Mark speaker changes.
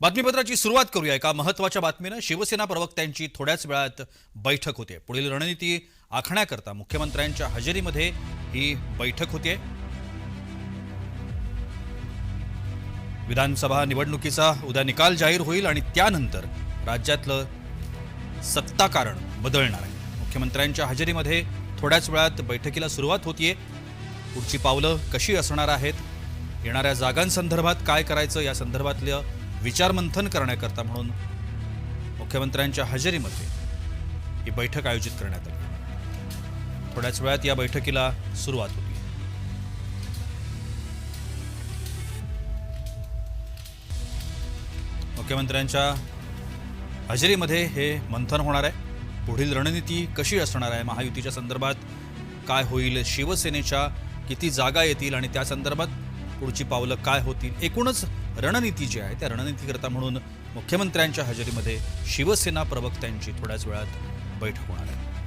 Speaker 1: बातमीपत्राची सुरुवात करूया एका महत्त्वाच्या बातमीनं। शिवसेना प्रवक्त्यांची थोड्याच वेळात बैठक होते। पुढील रणनीती आखण्याकरता मुख्यमंत्र्यांच्या हजेरीमध्ये ही बैठक होते। विधानसभा निवडणुकीचा उद्या निकाल जाहीर होईल आणि त्यानंतर राज्यातलं सत्ताकारण बदलणार आहे। मुख्यमंत्र्यांच्या हजेरीमध्ये थोड्याच वेळात बैठकीला सुरुवात होतीये। पुढची पावलं कशी असणार आहेत, येणाऱ्या जागांसंदर्भात काय करायचं या संदर्भातलं विचारमंथन करण्याकरता म्हणून मुख्यमंत्र्यांच्या हजेरीमध्ये ही बैठक आयोजित करण्यात आली। थोड्याच वेळात या बैठकीला सुरुवात होती। मुख्यमंत्र्यांच्या हजेरीमध्ये हे मंथन होणार आहे। पुढील रणनीती कशी असणार आहे, महायुतीच्या संदर्भात काय होईल, शिवसेनेच्या किती जागा येतील आणि त्या संदर्भात पुढची पावलं काय होतील, एकूणच रणनीती जी आहे त्या रणनीतीकरता म्हणून मुख्यमंत्र्यांच्या हजेरीमध्ये शिवसेना प्रवक्त्यांची थोड्याच वेळात बैठक होणार आहे।